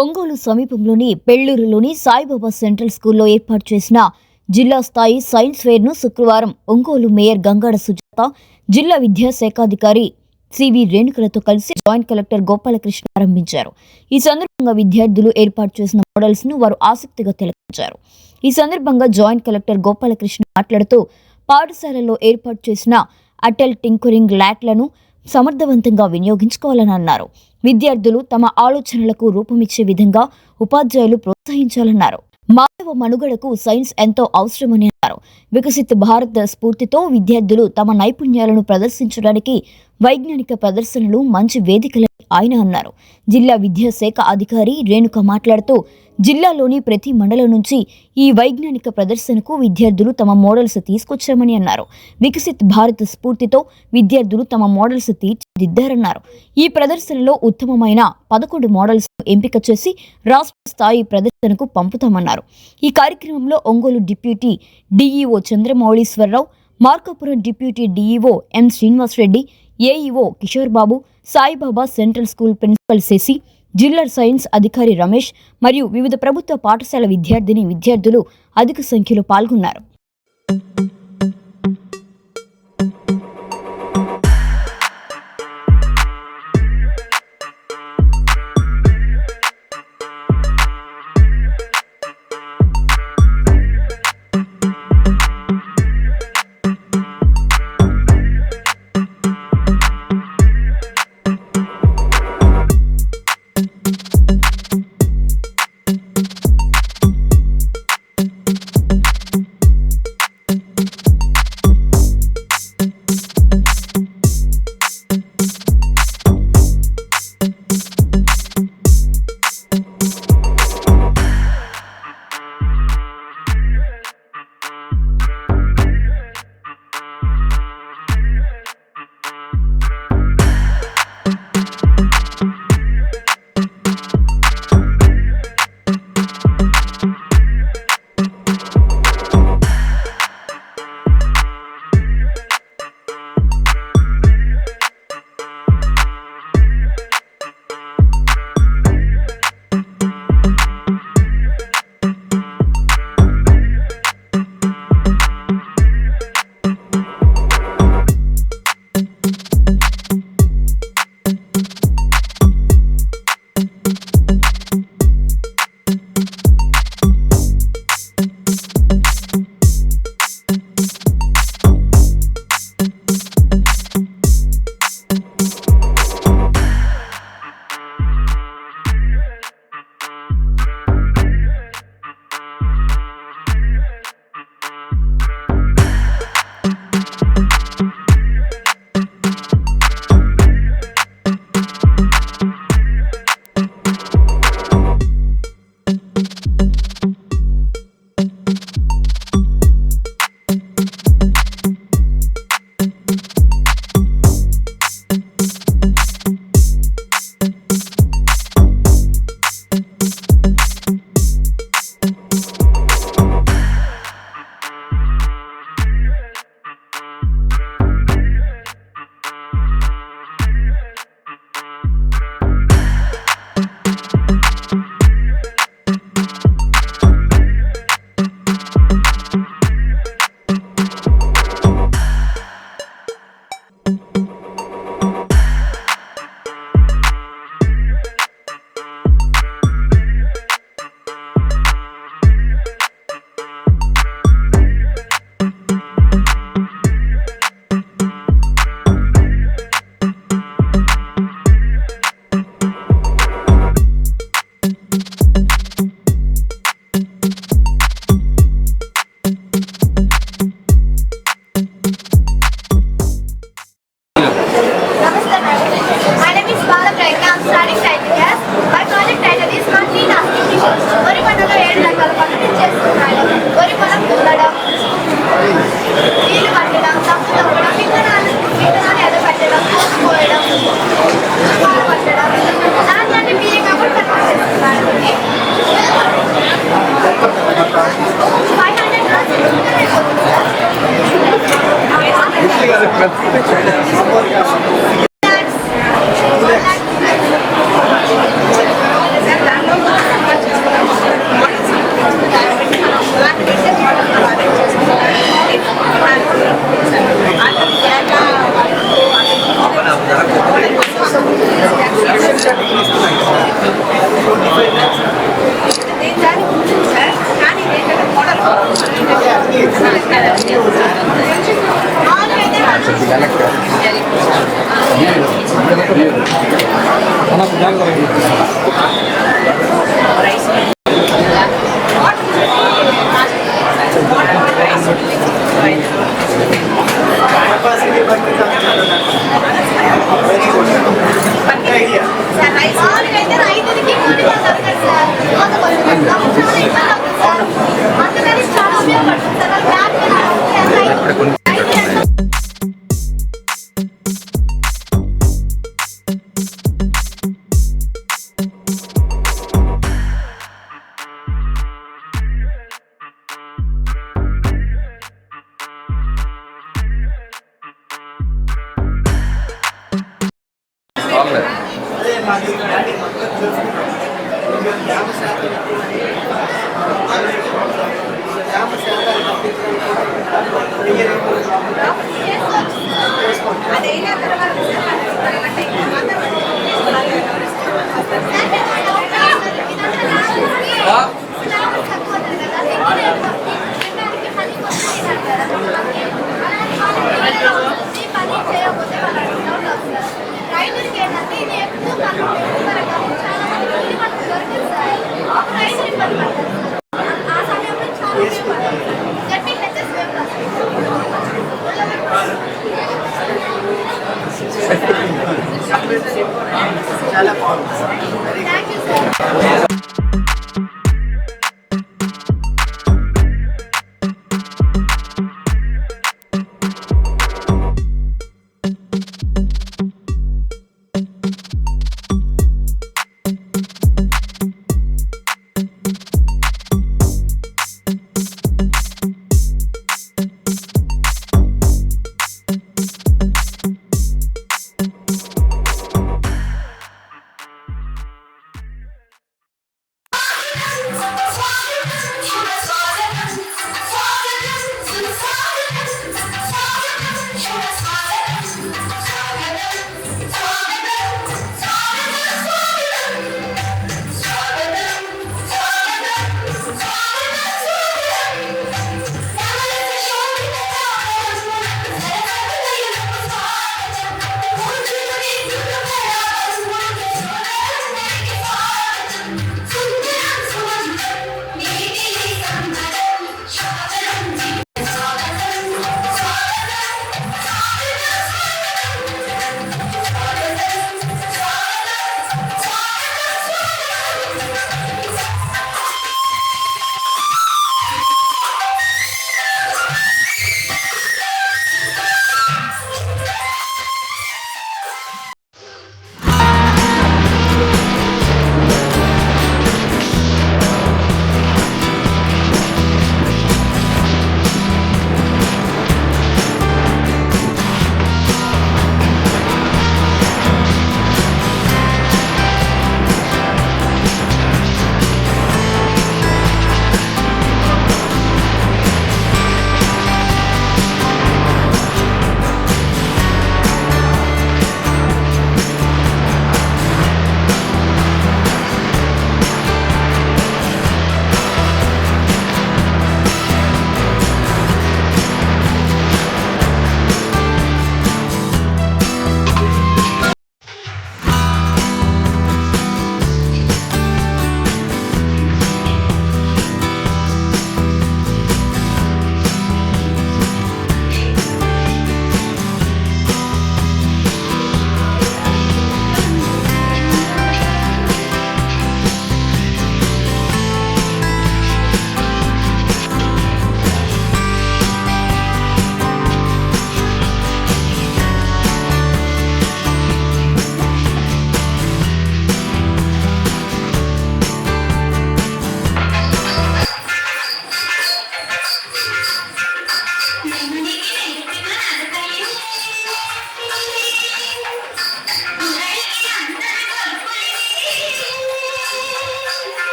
ఒంగోలు సమీపంలోని పెళ్లూరులోని సాయిబాబా సెంట్రల్ స్కూల్లో ఏర్పాటు చేసిన జిల్లా స్థాయి సైన్స్ ఫెయిర్ను శుక్రవారం ఒంగోలు మేయర్ గంగాడ సుజాత, జిల్లా విద్యాశాఖాధికారి సివి రేణుకలతో కలిసి జాయింట్ కలెక్టర్ గోపాలకృష్ణ ప్రారంభించారు. ఈ సందర్భంగా విద్యార్థులు ఏర్పాటు చేసిన మోడల్స్ ను వారు ఆసక్తిగా తిలకించారు. ఈ సందర్భంగా జాయింట్ కలెక్టర్ గోపాలకృష్ణ మాట్లాడుతూ, పాఠశాలల్లో ఏర్పాటు చేసిన అటల్ టింకరింగ్ ల్యాబ్లను సమర్థవంతంగా వినియోగించుకోవాలని అన్నారు. విద్యార్థులు తమ ఆలోచనలకు రూపమిచ్చే విధంగా ఉపాధ్యాయులు ప్రోత్సహించాలన్నారు. మానవ మనుగడకు సైన్స్ ఎంతో అవసరమని అన్నారు. వికసిత్ భారత్ స్ఫూర్తితో విద్యార్థులు తమ నైపుణ్యాలను ప్రదర్శించడానికి వైజ్ఞానిక ప్రదర్శనలు మంచి వేదికలని ఆయన అన్నారు. జిల్లా విద్యాశాఖ అధికారి రేణుక మాట్లాడుతూ, జిల్లాలోని ప్రతి మండలం నుంచి ఈ వైజ్ఞానిక ప్రదర్శనకు విద్యార్థులు తమ మోడల్స్ తీసుకొచ్చామని అన్నారు. వికసిత్ భారత్ స్ఫూర్తితో విద్యార్థులు తమ మోడల్స్ తీర్చిదిద్దారన్నారు. ఈ ప్రదర్శనలో ఉత్తమమైన 11 మోడల్స్ ఎంపిక చేసి రాష్ట్ర స్థాయి ప్రదర్శనకు పంపుతామన్నారు. ఈ కార్యక్రమంలో Ongole deputy DEO Chandramouliswararao, Markapuram deputy DEO M Srinivasareddy, AEO Kishore Babu, Saibaba central school principal Sasi, జిల్లా సైన్స్ అధికారి రమేష్ మరియు వివిధ ప్రభుత్వ పాఠశాల విద్యార్థులు అధిక సంఖ్యలో పాల్గొన్నారు. చాలా బాగుంది.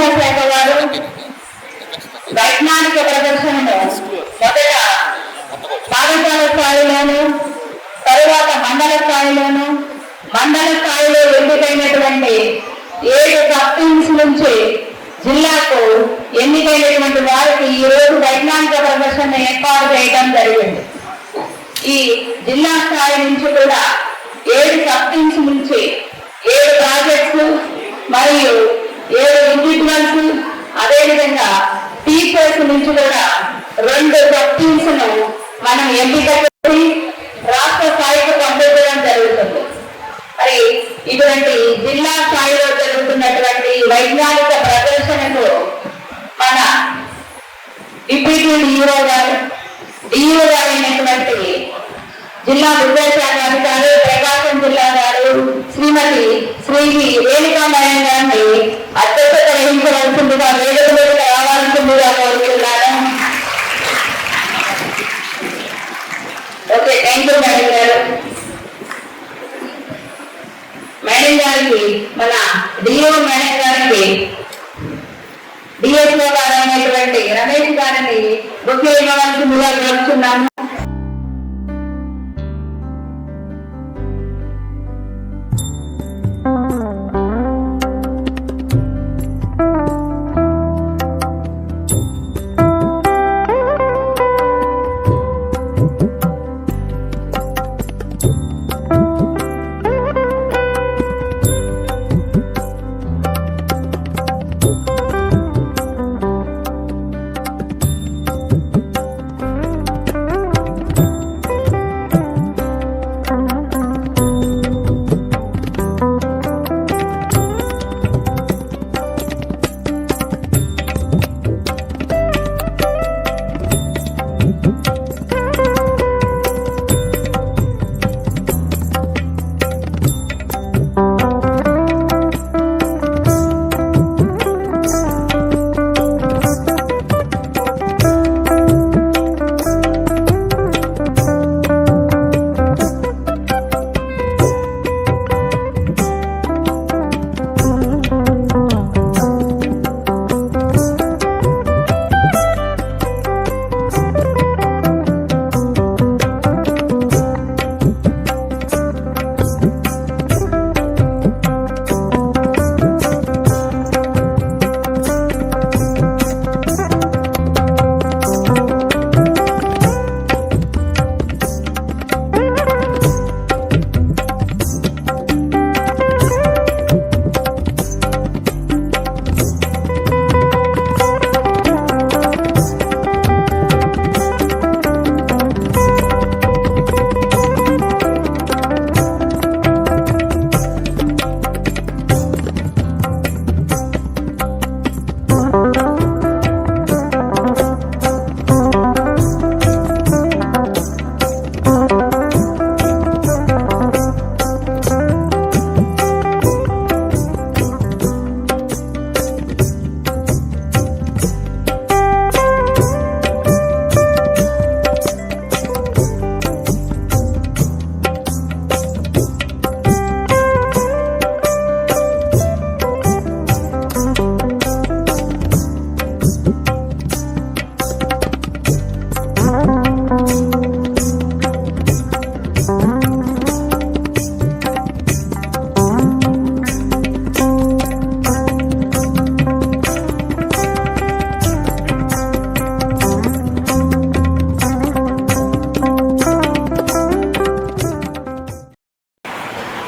విద్యాశాఖ వారు వైజ్ఞానిక ప్రదర్శనను మొదట పాఠశాల స్థాయిలోను తరువాత మండల స్థాయిలోను మండల స్థాయిలో ఎంపికైనటువంటి అయినటువంటి వారికి ఈ రోజు వైజ్ఞానిక ప్రదర్శన ఏర్పాటు చేయడం జరిగింది. ఈ జిల్లా స్థాయి నుంచి కూడా 7 సబ్ టీమ్స్ నుంచి 7 ప్రాజెక్ట్స్ మరియు 7 ఇండివిజువల్స్, అదేవిధంగా టీచర్స్ నుంచి కూడా 2 సబ్ టీమ్స్ ను మనం ఎంపిక చేసి రాష్ట్ర స్థాయికి పంపించడం జరుగుతుంది. మరి ఇటువంటి జిల్లా స్థాయిలో జరుగుతున్నటువంటి వైజ్ఞానిక ప్రదర్శనకు మన డిప్యూటీ డిఈఓ గారు అయినటువంటి జిల్లా విద్యాశాఖ అధికారి ప్రకాశం జిల్లా గారు శ్రీమతి శ్రీ రేణుకా నారాయణ గారిని అధ్యక్షత వహించవలసిందిగా వేదిక మీదకి రావాల్సిందిగా కోరుతున్నాను. ఓకే, థ్యాంక్ యూ మేడం గారు. మేడం గారికి మన డిఓ మేడం గారికి డిఎస్ఓ గారు అయినటువంటి రమేష్ గారిని బుకే ఇవ్వవలసిందిగా కోరుతున్నాను.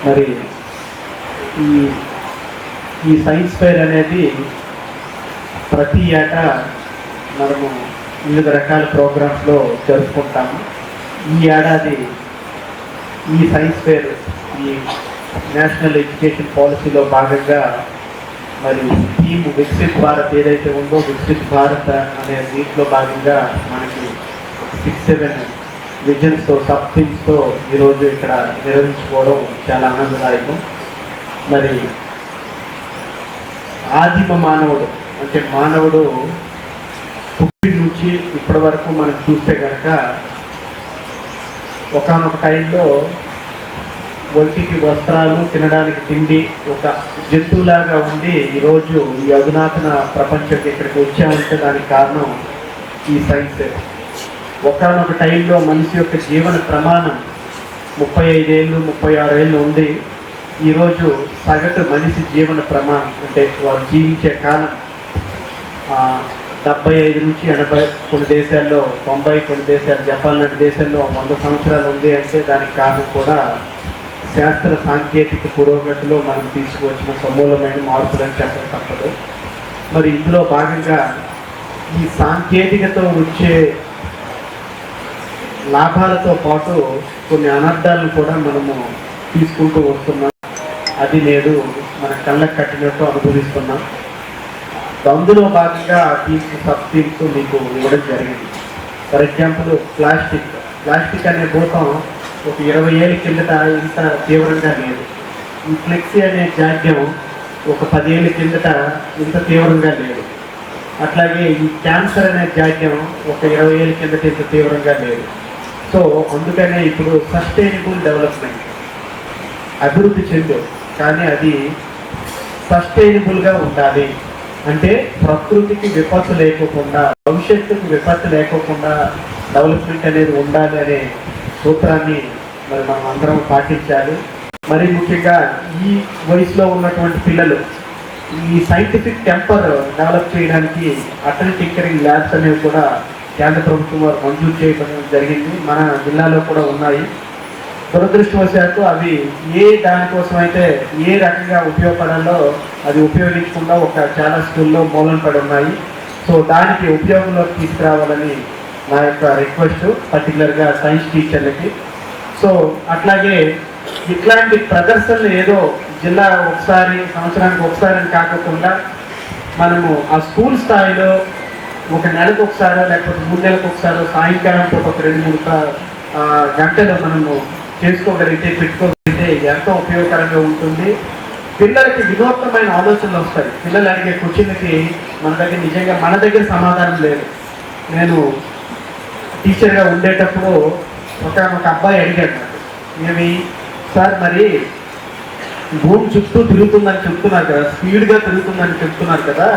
మరి ఈ సైన్స్ ఫెయిర్ అనేది ప్రతి ఏటా మనము వివిధ రకాల ప్రోగ్రామ్స్లో జరుపుకుంటాము. ఈ ఏడాది ఈ సైన్స్ ఫెయిర్ ఈ నేషనల్ ఎడ్యుకేషన్ పాలసీలో భాగంగా మరి థీమ్ వికసిత్ భారత్ ఏదైతే ఉందో వికసిత్ భారత్ అనే దీంట్లో భాగంగా మనకి 6-7 విజన్స్తో సబ్ థీమ్స్తో ఈరోజు ఇక్కడ నిర్వహించుకోవడం చాలా ఆనందదాయకం. మరి ఆదిమ మానవుడు అంటే మానవుడు పుట్టిన నుంచి ఇప్పటి వరకు మనం చూస్తే కనుక ఒకానొక టైంలో ఒంటికి వస్త్రాలు, తినడానికి తిండి, ఒక జంతువులాగా ఉండి ఈరోజు ఈ అధునాతన ప్రపంచంకి ఇక్కడికి వచ్చామంటే దానికి కారణం ఈ సైన్స్. ఒకానొక టైంలో మనిషి యొక్క జీవన ప్రమాణం 35 ఏళ్ళు 36 ఏళ్ళు ఉంది. ఈరోజు సగటు మనిషి జీవన ప్రమాణం అంటే వారు జీవించే కాలం 75 నుంచి 80 కొన్ని దేశాల్లో, 90 కొన్ని దేశాలు, జపాన్ లాంటి దేశాల్లో 100 సంవత్సరాలు ఉంది అంటే దానికి కారణం కూడా శాస్త్ర సాంకేతిక పురోగతిలో మనం తీసుకువచ్చిన సమూలమైన మార్పులని చెప్పడం తప్పదు. మరి ఇందులో భాగంగా ఈ సాంకేతికతో వచ్చే లాభాలతో పాటు కొన్ని అనర్థాలను కూడా మనము తీసుకుంటూ వస్తున్నాం. అది నేడు మన కళ్ళకు కట్టినట్టు అనుభవిస్తున్నాం. అందులో భాగంగా టీమ్స్, సబ్ టీమ్స్ మీకు ఇవ్వడం జరిగింది. ఫర్ ఎగ్జాంపుల్ ప్లాస్టిక్ అనే భూతం ఒక 20 ఏళ్ళ కిందట ఇంత తీవ్రంగా లేదు. ఈ ఫ్లెక్సీ అనే జాడ్యం ఒక 10 ఏళ్ళ కిందట ఇంత తీవ్రంగా లేదు. అట్లాగే ఈ క్యాన్సర్ అనే జాడ్యం ఒక 20 ఏళ్ళ కిందట ఇంత తీవ్రంగా లేదు. సో అందుకనే ఇప్పుడు సస్టైనబుల్ డెవలప్మెంట్, అభివృద్ధి చెందు, కానీ అది సస్టైనబుల్గా ఉండాలి. అంటే ప్రకృతికి విపత్తు లేకోకుండా, భవిష్యత్తుకు విపత్తు లేకోకుండా డెవలప్మెంట్ అనేది ఉండాలి అనే సూత్రాన్ని మరి మనం అందరం పాటించాలి. మరి ముఖ్యంగా ఈ వయసులో ఉన్నటువంటి పిల్లలు ఈ సైంటిఫిక్ టెంపర్ డెవలప్ చేయడానికి అటల్ టింకరింగ్ ల్యాబ్స్ అనేవి కూడా కేంద్ర ప్రభుత్వం వారు మంజూరు చేయడం జరిగింది. మన జిల్లాలో కూడా ఉన్నాయి. దురదృష్టవశాత్తు అవి ఏ దానికోసం అయితే ఏ రకంగా ఉపయోగపడాలో అది ఉపయోగించకుండా చాలా స్కూల్లో మూలన పడి ఉన్నాయి. సో దానికి ఉపయోగంలోకి తీసుకురావాలని నా యొక్క రిక్వెస్ట్, పర్టికులర్గా సైన్స్ టీచర్లకి. సో అట్లాగే ఇట్లాంటి ప్రదర్శనలు ఏదో జిల్లా ఒకసారి, సంవత్సరానికి ఒకసారి అని కాకుండా మనము ఆ స్కూల్ స్థాయిలో ఒక నెలకు ఒకసారో లేకపోతే 3 నెలలకు ఒకసారో సాయంకాలం పూట ఒక 2-3 గంటలు మనము చేసుకోగలిగితే, పెట్టుకోగలిగితే ఎంతో ఉపయోగకరంగా ఉంటుంది. పిల్లలకి వినూత్నమైన ఆలోచనలు వస్తాయి. పిల్లలు అడిగే క్వశ్చన్కి మన దగ్గర సమాధానం లేదు. నేను టీచర్గా ఉండేటప్పుడు ఒక అబ్బాయి అడిగాడు, ఏమి సార్ మరి భూమి చుట్టూ తిరుగుతుందని చెప్తున్నారు కదా, స్పీడ్గా తిరుగుతుందని చెప్తున్నారు కదా,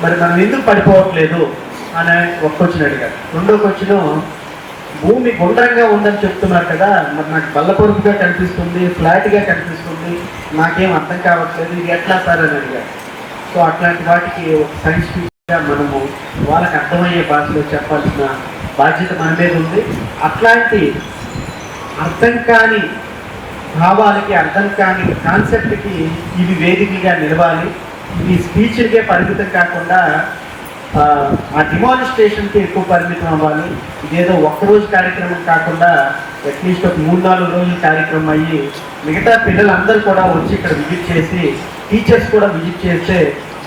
మరి మనం ఎందుకు పడిపోవట్లేదు అని ఒక క్వశ్చన్ అడిగారు. రెండో క్వశ్చన్, భూమి గుండ్రంగా ఉందని చెప్తున్నారు కదా, మరి నాకు బల్లపొరుపుగా కనిపిస్తుంది, ఫ్లాట్గా కనిపిస్తుంది, నాకేం అర్థం కావట్లేదు, ఇది ఎట్లా సార్ అని అడిగారు. సో అట్లాంటి వాటికి ఒక సైన్స్ టీచర్గా మనము వాళ్ళకి అర్థమయ్యే భాషలో చెప్పాల్సిన బాధ్యత మన మీద ఉంది. అట్లాంటి అర్థం కాని భావాలకి, అర్థం కాని కాన్సెప్ట్కి ఇవి వేదికగా నిలవాలి. ఈ స్పీచ్లకే పరిమితం కాకుండా ఆ డిమాన్స్ట్రేషన్కి ఎక్కువ పరిమితం అవ్వాలి. ఇదేదో ఒక్కరోజు కార్యక్రమం కాకుండా అట్లీస్ట్ ఒక 3-4 రోజుల కార్యక్రమం అయ్యి మిగతా పిల్లలందరూ కూడా వచ్చి ఇక్కడ విజిట్ చేసి, టీచర్స్ కూడా విజిట్ చేస్తే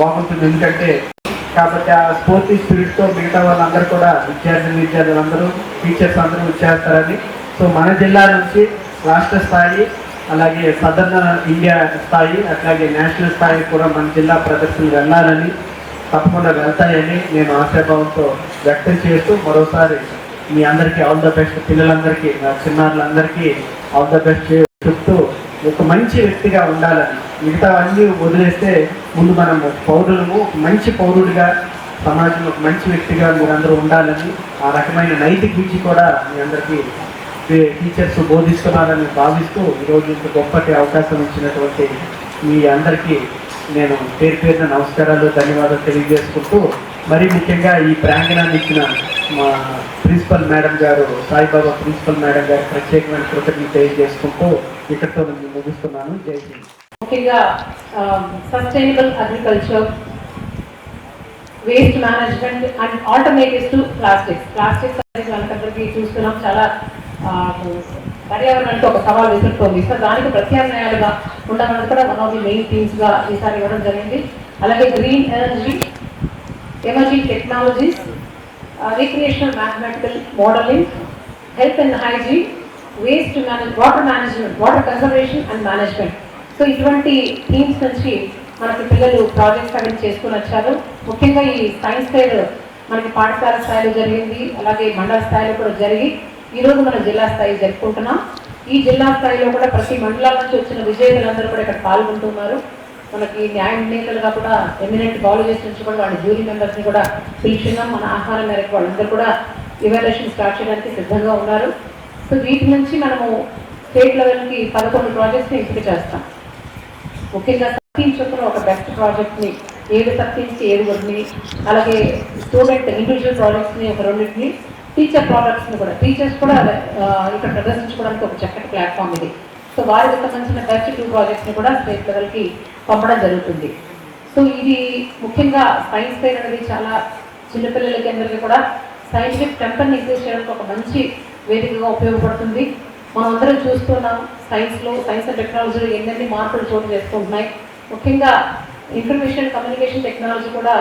బాగుంటుంది. ఎందుకంటే కాబట్టి ఆ స్పోర్టీ స్పిరిట్తో మిగతా వాళ్ళందరూ కూడా, విద్యార్థులందరూ, టీచర్స్ అందరూ వచ్చేస్తారని. సో మన జిల్లా నుంచి రాష్ట్ర స్థాయి, అలాగే సదర్న్ ఇండియా స్థాయి, అట్లాగే నేషనల్ స్థాయి కూడా మన జిల్లా ప్రదర్శనలు వెళ్ళాలని, తప్పకుండా వెళ్తాయని నేను ఆశాభావంతో వ్యక్తం చేస్తూ మరోసారి మీ అందరికీ ఆల్ ద బెస్ట్, పిల్లలందరికీ, నా చిన్నారులందరికీ ఆల్ ద బెస్ట్ చెప్తూ ఒక మంచి వ్యక్తిగా ఉండాలని, మిగతావన్నీ వదిలేస్తే ముందు మనం పౌరులము, మంచి పౌరుడిగా సమాజంలో ఒక మంచి వ్యక్తిగా మీరందరూ ఉండాలని, ఆ రకమైన నైతిక విద్య కూడా మీ అందరికీ టీచర్స్ బోధిస్తున్నారని భావిస్తూ ఈరోజు ఇంత గొప్పటి అవకాశం ఇచ్చినటువంటి మీ అందరికీ నేను పేరున నమస్కారాలు, ధన్యవాదాలు తెలియజేసుకుంటూ, మరీ ముఖ్యంగా ఈ ప్రాంగణాన్ని ఇచ్చిన మా ప్రిన్సిపల్ మేడం గారు, సాయిబాబా ప్రిన్సిపల్ మేడం గారు ప్రత్యేకమైన కృతజ్ఞతలు తెలియజేసుకుంటూ ఇక్కడితో నేను ముగిస్తున్నాను. జై హింద్. ముఖ్యంగా sustainable agriculture, waste management and alternatives to plastics అనేది మనకందరికీ చూస్తున్నాం, చాలా పర్యావరణానికి ఒక సవాల్ ఎదుర్కొంది. సో దానికి ప్రత్యామ్నాయాలుగా ఉండమన్నది కూడా వన్ ఆఫ్ ది మెయిన్ థీమ్స్గా ఈసారి ఇవ్వడం జరిగింది. అలాగే green energy, emerging technologies, recreational mathematical modelling, health and hygiene, waste water management, water conservation and management. So ఇటువంటి థీమ్స్ నుంచి మనకి పిల్లలు ప్రాజెక్ట్స్ అవి చేసుకుని వచ్చారు. ముఖ్యంగా ఈ సైన్స్ ఫెయిర్ మనకి పాఠశాల స్థాయిలో జరిగింది, అలాగే మండల స్థాయిలో కూడా జరిగి ఈరోజు మనం జిల్లా స్థాయి జరుపుకుంటున్నాం. ఈ జిల్లా స్థాయిలో కూడా ప్రతి మండలాల నుంచి వచ్చిన విజేతలందరూ కూడా ఇక్కడ పాల్గొంటున్నారు. మనకి న్యాయ నిర్ణేతలుగా కూడా ఎమినెంట్ కాలేజెస్ నుంచి కూడా వాళ్ళ జ్యూరీ మెంబర్స్ని కూడా పిలిచిన్నాం. మన ఆహ్వానం మేరకు వాళ్ళందరూ కూడా ఇవాల్యుయేషన్ స్టార్ట్ చేయడానికి సిద్ధంగా ఉన్నారు. సో వీటి నుంచి మనము స్టేట్ లెవెల్కి 11 ప్రాజెక్ట్స్ని ఎంపిక చేస్తాం. ముఖ్యంగా 13 చొప్పున ఒక బెస్ట్ ప్రాజెక్ట్ని 7 సబ్జెక్ట్స్కి 7 అలాగే స్టూడెంట్ ఇండివిజువల్ ప్రాజెక్ట్స్ని ఒక 2, టీచర్ ప్రాజెక్ట్స్ని కూడా టీచర్స్ కూడా ఇక్కడ ప్రదర్శించుకోవడానికి ఒక చక్కటి ప్లాట్ఫామ్ ఇది. సో వారికి సంబంధించిన బెస్ట్ 2 ప్రాజెక్ట్స్ని కూడా స్టేట్ లెవెల్కి పంపడం జరుగుతుంది. సో ఇది ముఖ్యంగా సైన్స్ ఫెయిర్ అనేది చాలా చిన్నపిల్లలకి అందరికీ కూడా సైంటిఫిక్ టెంపర్ని ఇంక్రీజ్ చేయడానికి ఒక మంచి వేదికగా ఉపయోగపడుతుంది. మనం అందరం చూస్తున్నాం సైన్స్ అండ్ టెక్నాలజీలో ఎన్నెన్ని మార్పులు చోటు చేసుకుంటున్నాయి. ముఖ్యంగా ఇన్ఫర్మేషన్ కమ్యూనికేషన్ టెక్నాలజీ కూడా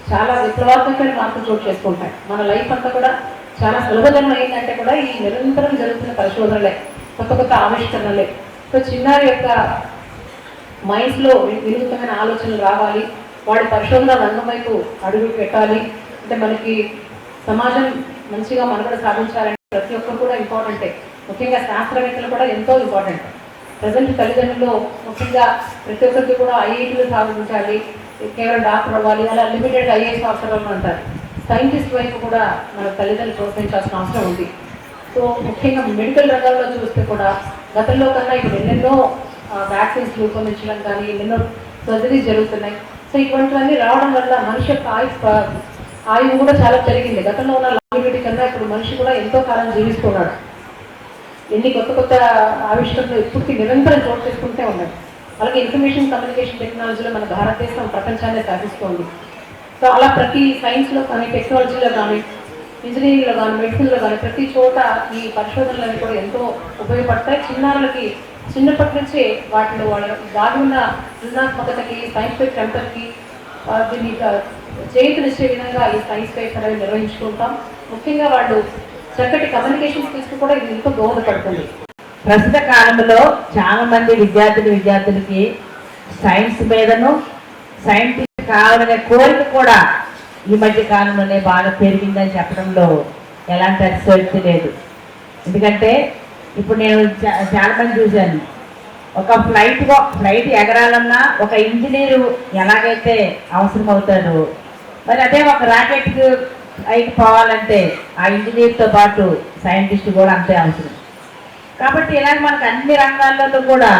చాలా విప్లవాత్మకమైన మార్పులు చోటు చేసుకుంటాయి. మన లైఫ్ అంతా కూడా చాలా సులభతరం అయిందంటే కూడా ఈ నిరంతరం జరుగుతున్న పరిశోధనలే, కొత్త ఆవిష్కరణలే. సో చిన్నారి యొక్క మైండ్స్లో వినూత్నమైన ఆలోచనలు రావాలి, వాడి పరిశోధన రంగం వైపు అడుగు పెట్టాలి. అంటే మనకి సమాజం మంచిగా మనుగడ సాధించాలంటే ప్రతి ఒక్కరు కూడా ఇంపార్టెంటే. ముఖ్యంగా శాస్త్రవేత్తలు కూడా ఎంతో ఇంపార్టెంట్. ప్రజెంట్ తల్లిదండ్రులు ముఖ్యంగా ప్రతి ఒక్కరికి కూడా ఐఐటీలు సాధించాలి, కేవలం డాక్టర్ అవ్వాలి, అలా లిమిటెడ్ ఐఏఎస్ ఆఫీసర్లు అంటారు. సైంటిస్ట్ వైపు కూడా మన తల్లిదండ్రులు ప్రోత్సహించాల్సిన అవసరం ఉంది. సో ముఖ్యంగా మెడికల్ రంగంలో చూస్తే కూడా గతంలో కన్నా ఇప్పుడు ఎన్నెన్నో వ్యాక్సిన్స్ రూపొందించడం కానీ ఎన్నెన్నో సర్జరీస్ జరుగుతున్నాయి. సో ఇటువంటివన్నీ రావడం వల్ల మనిషి యొక్క ఆయువు కూడా చాలా పెరిగింది. గతంలో ఉన్న లాంగివిటీ కన్నా ఇప్పుడు మనిషి కూడా ఎంతో కాలం జీవిస్తున్నాడు. ఎన్ని కొత్త ఆవిష్కరణలు ఇప్పటికీ నిరంతరం చోటు చేసుకుంటే ఉన్నాయి. అలాగే ఇన్ఫర్మేషన్ కమ్యూనికేషన్ టెక్నాలజీలో మన భారతదేశం ప్రపంచాన్ని సాధిస్తోంది. సో అలా ప్రతి సైన్స్లో కానీ టెక్నాలజీలో కానీ ఇంజనీరింగ్లో కానీ మెడిసిన్లో కానీ ప్రతి చోట ఈ పరిశోధనలు కూడా ఎంతో ఉపయోగపడతాయి. చిన్నారులకి చిన్నప్పటి నుంచే వాటిలో వాళ్ళ దాగి ఉన్న సృజనాత్మకతకి సైంటిఫిక్ టెంపర్కి దీన్ని చేతునిచ్చే విధంగా ఈ సైన్స్ ఫెయిర్స్ అనేవి నిర్వహించుకుంటాం. ముఖ్యంగా వాళ్ళు చక్కటి కమ్యూనికేషన్ స్కిల్స్ కూడా ఇది ఎంతో దోహదపడుతుంది. ప్రస్తుత కాలంలో చాలా మంది విద్యార్థులకి సైన్స్ మీదను సైంటిస్ట్ కావాలనే కోరిక కూడా ఈ మధ్య కాలంలోనే బాగా పెరిగిందని చెప్పడంలో ఎలాంటి అతిశయోక్తి లేదు. ఎందుకంటే ఇప్పుడు నేను చాలా మంది చూశాను, ఒక ఫ్లైట్ ఎగరాలన్నా ఒక ఇంజనీరు ఎలాగైతే అవసరం అవుతాడో, మరి అదే ఒక రాకెట్ పైకి పోవాలంటే ఆ ఇంజనీర్తో పాటు సైంటిస్ట్ కూడా అంతే అవసరం. కాబట్టి ఇలాగ మనకు అన్ని రంగాల్లో కూడా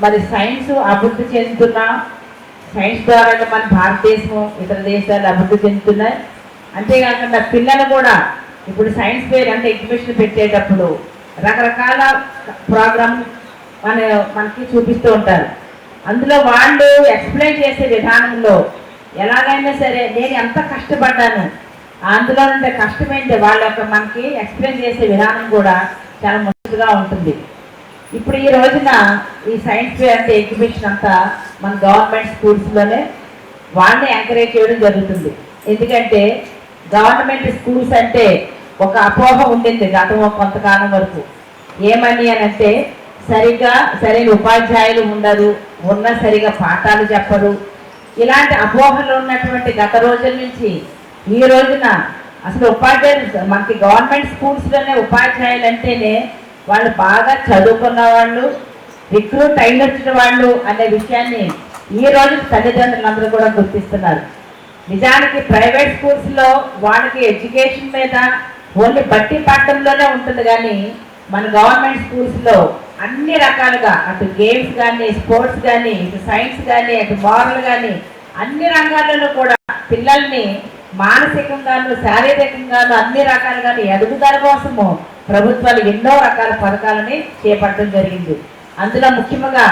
మరి సైన్స్ అభివృద్ధి చెందుతున్నాం. సైన్స్ ద్వారా మన భారతదేశం ఇతర దేశాలు అభివృద్ధి చెందుతున్నాయి. అంతేకాకుండా పిల్లలు కూడా ఇప్పుడు సైన్స్ ఫెయిర్ అంటే ఎగ్జిబిషన్ పెట్టేటప్పుడు రకరకాల ప్రోగ్రామ్ మనకి చూపిస్తూ ఉంటారు. అందులో వాళ్ళు ఎక్స్ప్లెయిన్ చేసే విధానంలో ఎలాగైనా సరే నేను ఎంత కష్టపడ్డాను, అందులో ఉండే కష్టమైంది వాళ్ళ యొక్క మనకి ఎక్స్ప్లెయిన్ చేసే విధానం కూడా చాలా ముఖ్యంగా ఉంటుంది. ఇప్పుడు ఈ రోజున ఈ సైన్స్ ఫెయిర్ అంటే ఎగ్జిబిషన్ అంతా మన గవర్నమెంట్ స్కూల్స్లోనే వాళ్ళని ఎంకరేజ్ చేయడం జరుగుతుంది. ఎందుకంటే గవర్నమెంట్ స్కూల్స్ అంటే ఒక అపోహ ఉండింది గతంలో కొంతకాలం వరకు. ఏమని అని అంటే సరైన ఉపాధ్యాయులు ఉండరు, ఉన్న సరిగా పాఠాలు చెప్పరు, ఇలాంటి అపోహలు ఉన్నటువంటి గత రోజుల నుంచి ఈ రోజున అసలు ఉపాధ్యాయులు మనకి గవర్నమెంట్ స్కూల్స్లోనే ఉపాధ్యాయులు అంటేనే వాళ్ళు బాగా చదువుకున్న వాళ్ళు, రిక్రూట్ అయినచ్చిన వాళ్ళు అనే విషయాన్ని ఈ రోజు తల్లిదండ్రులందరూ కూడా గుర్తిస్తున్నారు. నిజానికి ప్రైవేట్ స్కూల్స్లో వాళ్ళకి ఎడ్యుకేషన్ మీద ఓన్లీ బట్టి పట్టడంలోనే ఉంటుంది, కానీ మన గవర్నమెంట్ స్కూల్స్లో అన్ని రకాలుగా అటు గేమ్స్ కానీ, స్పోర్ట్స్ కానీ, ఇటు సైన్స్ కానీ, అటు మోరల్ కానీ అన్ని రంగాల్లో కూడా పిల్లల్ని మానసికంగాను శారీరకంగాను అన్ని రకాలుగాను ఎదుగుదల కోసము ప్రభుత్వాలు ఎన్నో రకాల పథకాలని చేపట్టడం జరిగింది. అందులో ముఖ్యంగా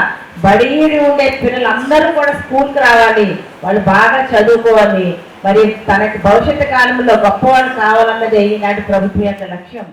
బడిలో ఉండే పిల్లలందరూ కూడా స్కూల్కి రావాలి, వాళ్ళు బాగా చదువుకోవాలి, మరి తనకి భవిష్యత్తు కాలంలో గొప్పవాళ్ళు కావాలన్నదే ఈనాటి ప్రభుత్వం యొక్క లక్ష్యం.